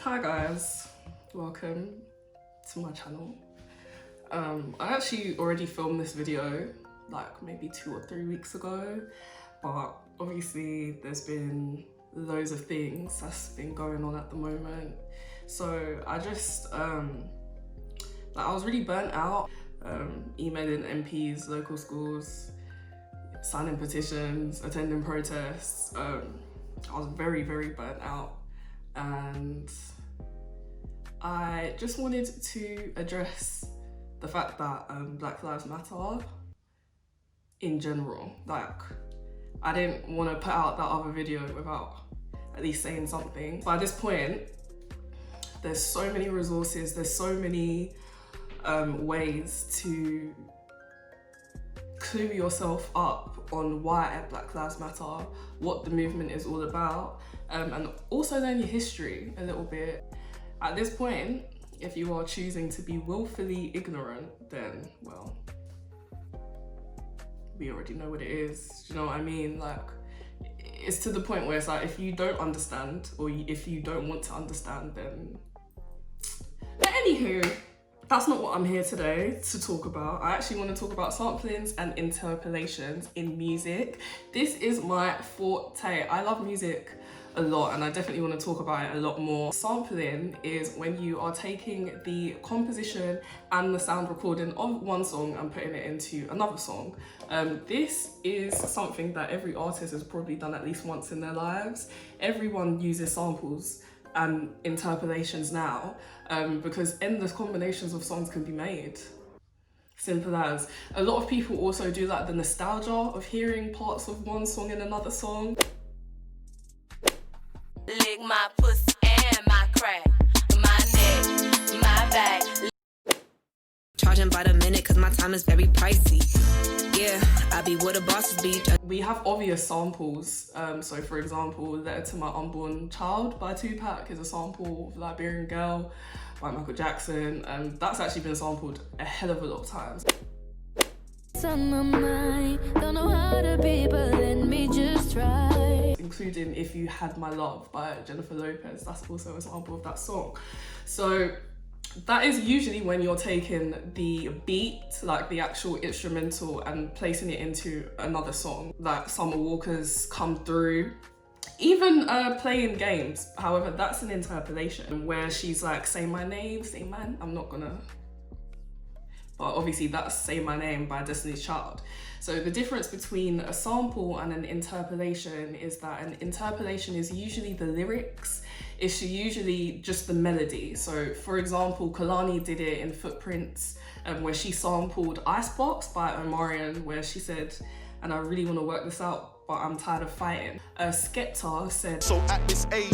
Hi guys, welcome to my channel. I actually already filmed this video like maybe 2 or 3 weeks ago, but obviously there's been loads of things that's been going on at the moment. So I just, I was really burnt out, emailing MPs, local schools, signing petitions, attending protests. I was very burnt out. And I just wanted to address the fact that Black Lives Matter in general. Like, I didn't want to put out that other video without at least saying something. By this point, there's so many resources, there's so many ways to clue yourself up on why Black Lives Matter, what the movement is all about, and also learn your history a little bit. At this point, if you are choosing to be willfully ignorant, then, well, we already know what it is. Do you know what I mean? Like, it's to the point where it's like, if you don't understand, or if you don't want to understand, then... But anywho, that's not what I'm here today to talk about. I actually want to talk about samplings and interpolations in music. This is my forte. I love music a lot, and I definitely want to talk about it a lot more. Sampling is when you are taking the composition and the sound recording of one song and putting it into another song. This is something that every artist has probably done at least once in their lives. Everyone uses samples and interpolations now, because endless combinations of songs can be made. Simple as. A lot of people also do like the nostalgia of hearing parts of one song in another song. Lick my pussy and my crack, my neck, my back. Charging by the minute cause my time is very pricey. Yeah, I be with the bosses be. We have obvious samples. So for example, Letter to My Unborn Child by Tupac is a sample of Liberian Girl by Michael Jackson. That's actually been sampled a hell of a lot of times. On my mind, don't know how to be, but let me just try. Including If You Had My Love by Jennifer Lopez, that's also a sample of that song. So that is usually when you're taking the beat, like the actual instrumental, and placing it into another song. Like Summer Walker's Come Through. Even Playing Games, however, that's an interpolation where she's like, say my name, say man, I'm not gonna... But obviously that's Say My Name by Destiny's Child. So the difference between a sample and an interpolation is that an interpolation is usually the lyrics, it's usually just the melody. So for example, Kehlani did it in Footprints, where she sampled Icebox by Omarion, where she said, and I really want to work this out, but I'm tired of fighting. Skepta said, so at this age,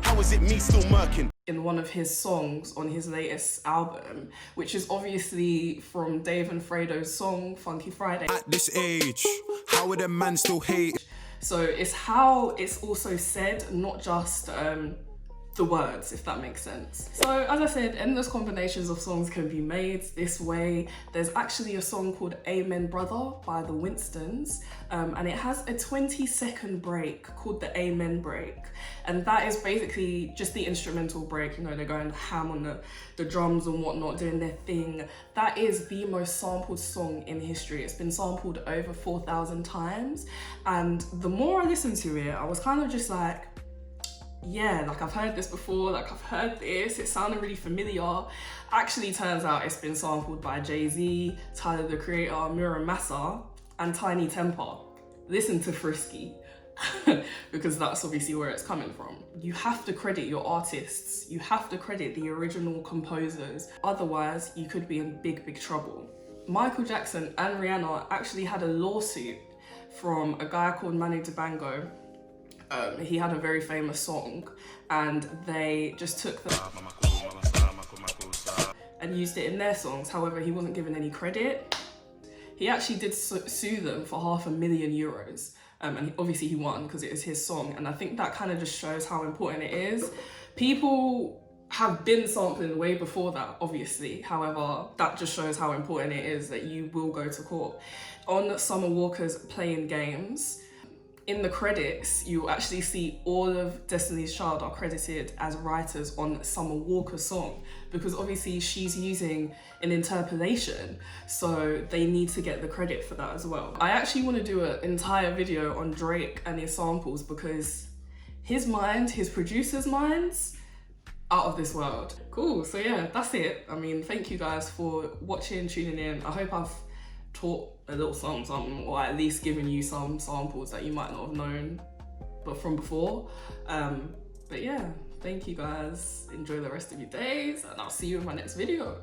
how is it me still murking? In one of his songs on his latest album, which is obviously from Dave and Fredo's song Funky Friday. At this age, how would a man still hate? So it's how it's also said, not just the words, if that makes sense. So as I said, endless combinations of songs can be made this way. There's actually a song called Amen Brother by the Winstons, and it has a 20-second break called the Amen break. And that is basically just the instrumental break. You know, they're going ham on the drums and whatnot, doing their thing. That is the most sampled song in history. It's been sampled over 4,000 times. And the more I listened to it, I was kind of just like, yeah, like I've heard this before, like I've heard this, it sounded really familiar. Actually turns out it's been sampled by Jay-Z, Tyler the Creator, Mura Massa, and Tiny Temper. Listen to Frisky, because that's obviously where it's coming from. You have to credit your artists, you have to credit the original composers, otherwise you could be in big trouble. Michael Jackson and Rihanna actually had a lawsuit from a guy called Manu Dibango. He had a very famous song, and they just took them and used it in their songs. However, he wasn't given any credit. He actually did sue them for €500,000, and obviously he won because it was his song. And I think that kind of just shows how important it is. People have been sampling way before that, obviously. However, that just shows how important it is that you will go to court. On Summer Walker's Playing Games, in the credits, you actually see all of Destiny's Child are credited as writers on Summer Walker's song, because obviously she's using an interpolation, so they need to get the credit for that as well. I actually want to do an entire video on Drake and his samples, because his mind, his producer's minds, out of this world. Cool, so yeah, that's it. I mean, thank you guys for watching, tuning in. I hope I've taught a little something, or at least given you some samples that you might not have known but from before. But yeah, thank you guys. Enjoy the rest of your days, and I'll see you in my next video.